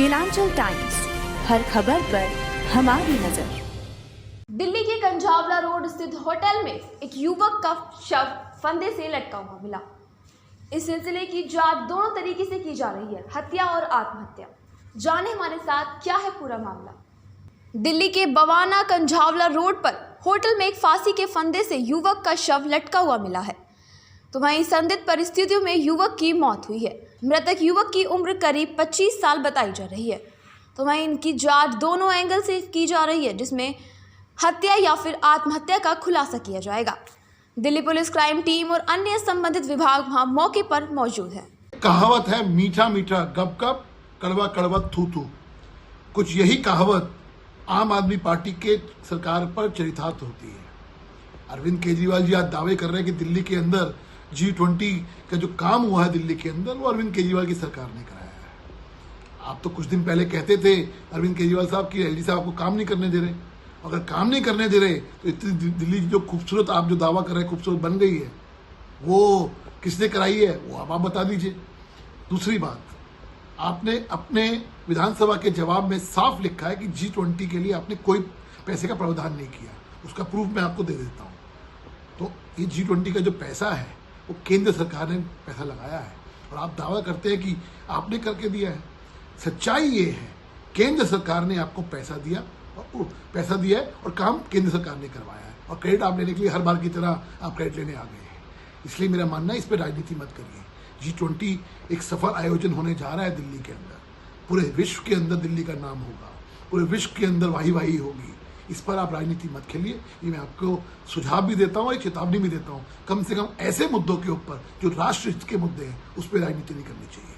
Kelanchal times, हर खबर पर हमारी नजर। दिल्ली के कंझावला रोड स्थित होटल में एक युवक का शव फंदे से लटका हुआ मिला। इस सिलसिले की जांच दोनों तरीके से की जा रही है, हत्या और आत्महत्या। जाने हमारे साथ क्या है पूरा मामला। दिल्ली के बवाना कंझावला रोड पर होटल में एक फांसी के फंदे से युवक का शव लटका हुआ मिला है। तो वहीं संदिग्ध परिस्थितियों में युवक की मौत हुई है। मृतक युवक की उम्र करीब 25 साल बताई जा रही है। तो वहीं इनकी जांच दोनों एंगल से की जा रही है, जिसमें हत्या या फिर आत्महत्या का खुलासा किया जाएगा। दिल्ली पुलिस क्राइम टीम और अन्य संबंधित विभाग वहां मौके पर मौजूद है। कहावत है, मीठा मीठा गप गप, कड़वा कड़वा थू थू। कुछ यही कहावत आम आदमी पार्टी के सरकार पर चरितार्थ होती है। अरविंद केजरीवाल जी आज दावे कर रहे हैं कि दिल्ली के अंदर G20 का जो काम हुआ है दिल्ली के अंदर, वो अरविंद केजरीवाल की सरकार ने कराया है। आप तो कुछ दिन पहले कहते थे अरविंद केजरीवाल साहब की एलडी साहब आपको काम नहीं करने दे रहे। अगर काम नहीं करने दे रहे तो इतनी दिल्ली जो खूबसूरत आप जो दावा कर रहे हैं खूबसूरत बन गई है, वो किसने कराई है, वो आप बता दीजिए। दूसरी बात, आपने अपने विधानसभा के जवाब में साफ लिखा है कि G20 के लिए आपने कोई पैसे का प्रावधान नहीं किया। उसका प्रूफ मैं आपको दे देता हूँ। तो ये G20 का जो पैसा है वो केंद्र सरकार ने पैसा लगाया है और आप दावा करते हैं कि आपने करके दिया है। सच्चाई ये है, केंद्र सरकार ने आपको पैसा दिया है और काम केंद्र सरकार ने करवाया है, और क्रेडिट आप लेने के लिए हर बार की तरह आप क्रेडिट लेने आ गए हैं। इसलिए मेरा मानना है इस पर राजनीति मत करिए। G20 एक सफल आयोजन होने जा रहा है दिल्ली के अंदर। पूरे विश्व के अंदर दिल्ली का नाम होगा, पूरे विश्व के अंदर वाही वाही होगी। इस पर आप राजनीति मत खेलिए। ये मैं आपको सुझाव भी देता हूँ, एक चेतावनी भी देता हूँ। कम से कम ऐसे मुद्दों के ऊपर जो राष्ट्र हित के मुद्दे हैं उस पर राजनीति नहीं करनी चाहिए।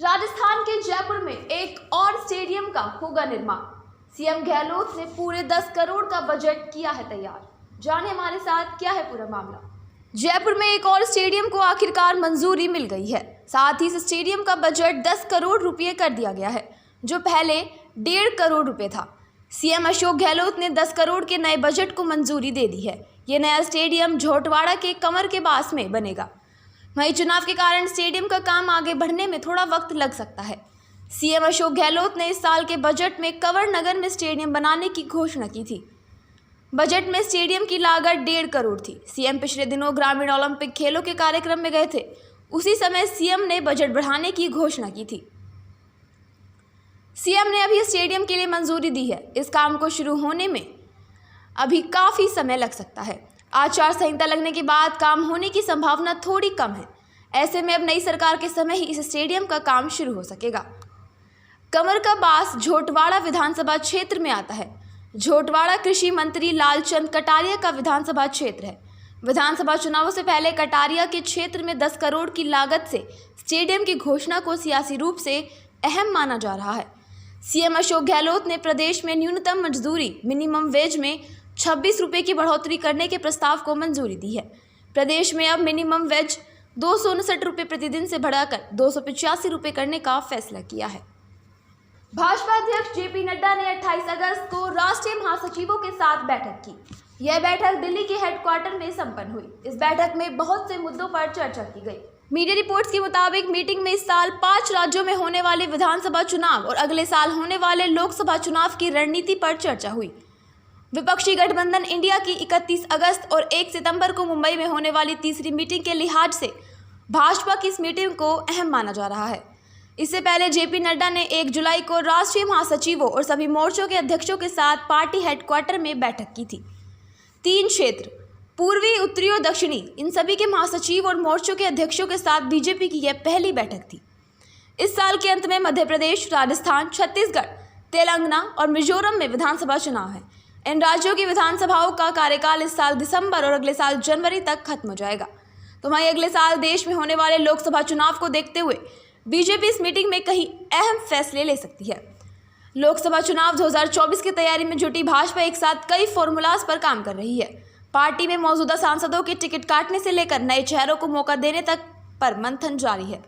राजस्थान के जयपुर में एक और स्टेडियम का होगा निर्माण। सीएम गहलोत ने पूरे 10 करोड़ का बजट किया है तैयार। जाने हमारे साथ क्या है पूरा मामला। जयपुर में एक और स्टेडियम को आखिरकार मंजूरी मिल गई है। साथ ही इस स्टेडियम का बजट 10 करोड़ रुपये कर दिया गया है, जो पहले 1.5 करोड़ रुपये था। सीएम अशोक गहलोत ने 10 करोड़ के नए बजट को मंजूरी दे दी है। ये नया स्टेडियम झोटवाड़ा के कमर के पास में बनेगा। वहीं चुनाव के कारण स्टेडियम का काम आगे बढ़ने में थोड़ा वक्त लग सकता है। सीएम अशोक गहलोत ने इस साल के बजट में कंवर नगर में स्टेडियम बनाने की घोषणा की थी। बजट में स्टेडियम की लागत 1.5 करोड़ थी। सीएम पिछले दिनों ग्रामीण ओलंपिक खेलों के कार्यक्रम में गए थे। उसी समय सीएम ने बजट बढ़ाने की घोषणा की थी। सीएम ने अभी स्टेडियम के लिए मंजूरी दी है। इस काम को शुरू होने में अभी काफ़ी समय लग सकता है। आचार संहिता लगने के बाद काम होने की संभावना थोड़ी कम है। ऐसे में अब नई सरकार के समय ही इस स्टेडियम का काम शुरू हो सकेगा। कमर का बास झोटवाड़ा विधानसभा क्षेत्र में आता है। झोटवाड़ा कृषि मंत्री लालचंद कटारिया का विधानसभा क्षेत्र है। विधानसभा चुनावों से पहले कटारिया के क्षेत्र में 10 करोड़ की लागत से स्टेडियम की घोषणा को सियासी रूप से अहम माना जा रहा है। सीएम अशोक गहलोत ने प्रदेश में न्यूनतम मजदूरी मिनिमम वेज में 26 रुपये की बढ़ोतरी करने के प्रस्ताव को मंजूरी दी है। प्रदेश में अब मिनिमम वेज 259 रुपये प्रतिदिन से बढ़ाकर 285 रुपये करने का फैसला किया है। भाजपा अध्यक्ष जेपी नड्डा ने 28 अगस्त को राष्ट्रीय महासचिवों के साथ बैठक की। यह बैठक दिल्ली के हेडक्वार्टर में संपन्न हुई। इस बैठक में बहुत से मुद्दों पर चर्चा की गई। मीडिया रिपोर्ट्स के मुताबिक मीटिंग में इस साल 5 राज्यों में होने वाले विधानसभा चुनाव और अगले साल होने वाले लोकसभा चुनाव की रणनीति पर चर्चा हुई। विपक्षी गठबंधन इंडिया की 31 अगस्त और 1 सितंबर को मुंबई में होने वाली तीसरी मीटिंग के लिहाज से भाजपा की इस मीटिंग को अहम माना जा रहा है। इससे पहले जेपी नड्डा ने 1 जुलाई को राष्ट्रीय महासचिवों और सभी मोर्चों के अध्यक्षों के साथ पार्टी हेडक्वार्टर में बैठक की थी। 3 क्षेत्र, पूर्वी, उत्तरी और दक्षिणी, इन सभी के महासचिव और मोर्चों के अध्यक्षों के साथ बीजेपी की यह पहली बैठक थी। इस साल के अंत में मध्य प्रदेश, राजस्थान, छत्तीसगढ़, तेलंगाना और मिजोरम में विधानसभा चुनाव है। इन राज्यों की विधानसभाओं का कार्यकाल इस साल दिसंबर और अगले साल जनवरी तक खत्म हो जाएगा। तो वहीं अगले साल देश में होने वाले लोकसभा चुनाव को देखते हुए बीजेपी इस मीटिंग में कई अहम फैसले ले सकती है। लोकसभा चुनाव 2024 की तैयारी में जुटी भाजपा एक साथ कई फॉर्मूलाज पर काम कर रही है। पार्टी में मौजूदा सांसदों के टिकट काटने से लेकर नए चेहरों को मौका देने तक पर मंथन जारी है।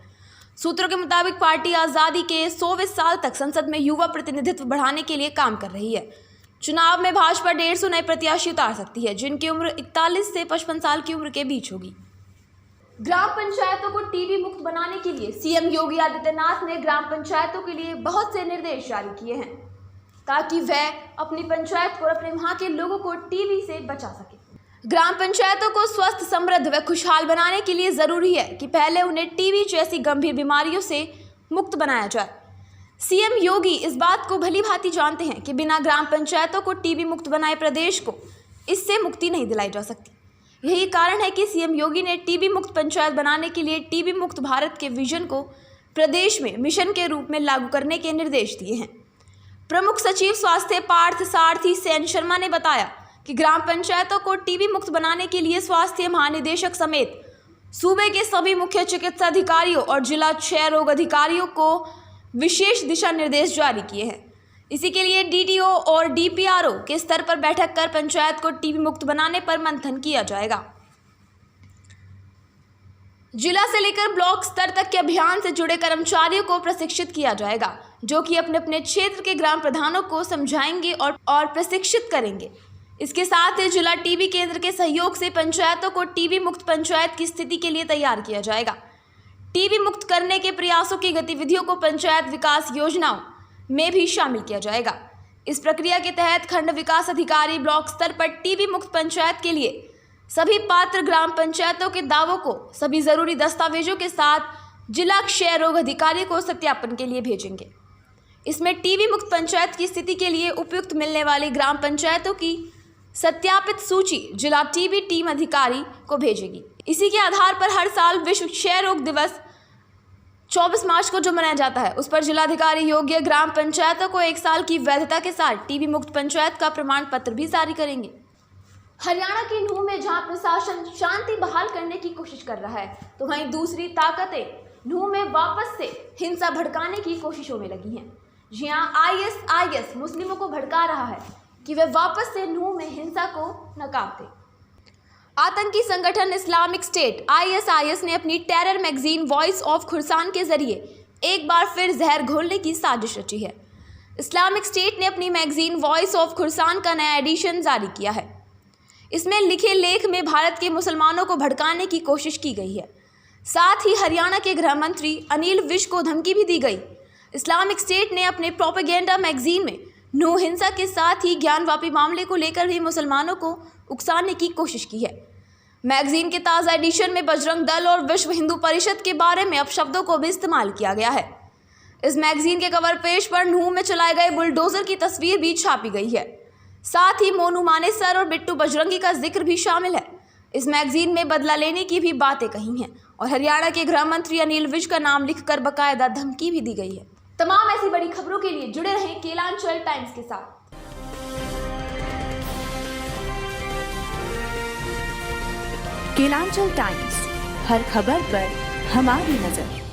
सूत्रों के मुताबिक पार्टी आज़ादी के 100वें साल तक संसद में युवा प्रतिनिधित्व बढ़ाने के लिए काम कर रही है। चुनाव में भाजपा 150 नए प्रत्याशी उतार सकती है, जिनकी उम्र 41 से 55 साल की उम्र के बीच होगी। ग्राम पंचायतों को टीबी मुक्त बनाने के लिए सीएम योगी आदित्यनाथ ने ग्राम पंचायतों के लिए बहुत से निर्देश जारी किए हैं ताकि वह अपनी पंचायत को और अपने वहां के लोगों को टीबी से बचा सके। ग्राम पंचायतों को स्वस्थ, समृद्ध व खुशहाल बनाने के लिए जरूरी है कि पहले उन्हें टीबी जैसी गंभीर बीमारियों से मुक्त बनाया जाए। सीएम योगी इस बात को भली भांति जानते हैं कि बिना ग्राम पंचायतों को टीबी मुक्त बनाए प्रदेश को इससे मुक्ति नहीं दिलाई जा सकती। यही कारण है कि सीएम योगी ने टीबी मुक्त पंचायत बनाने के लिए टीबी मुक्त भारत के विजन को प्रदेश में मिशन के रूप में लागू करने के निर्देश दिए हैं। प्रमुख सचिव स्वास्थ्य पार्थ सारथी सेन शर्मा ने बताया कि ग्राम पंचायतों को टीबी मुक्त बनाने के लिए स्वास्थ्य महानिदेशक समेत सूबे के सभी मुख्य चिकित्सा अधिकारियों और जिला क्षय रोग अधिकारियों को विशेष दिशा निर्देश जारी किए हैं। इसी के लिए डीडीओ और डीपीआरओ के स्तर पर बैठक कर पंचायत को टीबी मुक्त बनाने पर मंथन किया जाएगा। जिला से लेकर ब्लॉक स्तर तक के अभियान से जुड़े कर्मचारियों को प्रशिक्षित किया जाएगा, जो कि अपने अपने क्षेत्र के ग्राम प्रधानों को समझाएंगे और प्रशिक्षित करेंगे। इसके साथ ही जिला टीबी केंद्र के सहयोग से पंचायतों को टीबी मुक्त पंचायत की स्थिति के लिए तैयार किया जाएगा। टीबी मुक्त करने के प्रयासों की गतिविधियों को पंचायत विकास योजनाओं में भी शामिल किया जाएगा। इस प्रक्रिया के तहत खंड विकास अधिकारी ब्लॉक स्तर पर टीबी मुक्त पंचायत के लिए सभी पात्र ग्राम पंचायतों के दावों को सभी जरूरी दस्तावेजों के साथ जिला क्षय रोग अधिकारी को सत्यापन के लिए भेजेंगे। इसमें टीबी मुक्त पंचायत की स्थिति के लिए उपयुक्त मिलने वाली ग्राम पंचायतों की सत्यापित सूची जिला टीबी टीम अधिकारी को भेजेगी। इसी के आधार पर हर साल विश्व क्षय रोग दिवस 24 मार्च को जो मनाया जाता है, उस पर जिलाधिकारी योग्य ग्राम पंचायतों को 1 साल की वैधता के साथ टीबी मुक्त पंचायत का प्रमाण पत्र भी जारी करेंगे। हरियाणा के नूह में जहां प्रशासन शांति बहाल करने की कोशिश कर रहा है, तो वहीं दूसरी ताकतें नूह में वापस से हिंसा भड़काने की कोशिशों में लगी हैं। जी हां, आईएसआईएस मुस्लिमों को भड़का रहा है कि वे वापस से नूह में हिंसा को नकाब दें। आतंकी संगठन इस्लामिक स्टेट आईएसआईएस ने अपनी टेरर मैगजीन वॉइस ऑफ खुरसान के जरिए एक बार फिर जहर घोलने की साजिश रची है। इस्लामिक स्टेट ने अपनी मैगजीन वॉइस ऑफ खुरसान का नया एडिशन जारी किया है। इसमें लिखे लेख में भारत के मुसलमानों को भड़काने की कोशिश की गई है। साथ ही हरियाणा के गृह मंत्री अनिल विज को धमकी भी दी गई। इस्लामिक स्टेट ने अपने प्रोपेगेंडा मैगजीन में नूह हिंसा के साथ ही ज्ञानवापी मामले को लेकर भी मुसलमानों को उकसाने की कोशिश की है। मैगजीन के ताज़ा एडिशन में बजरंग दल और विश्व हिंदू परिषद के बारे में अपशब्दों को भी इस्तेमाल किया गया है। इस मैगजीन के कवर पेज पर नूह में चलाए गए बुलडोजर की तस्वीर भी छापी गई है। साथ ही मोनू मानेसर और बिट्टू बजरंगी का जिक्र भी शामिल है। इस मैगजीन में बदला लेने की भी बातें कही हैं और हरियाणा के गृह मंत्री अनिल विज का नाम लिखकर बकायदा धमकी भी दी गई है। तमाम ऐसी बड़ी खबरों के लिए जुड़े रहें केलांचल टाइम्स के साथ। केलांचल टाइम्स, हर खबर पर हमारी नजर।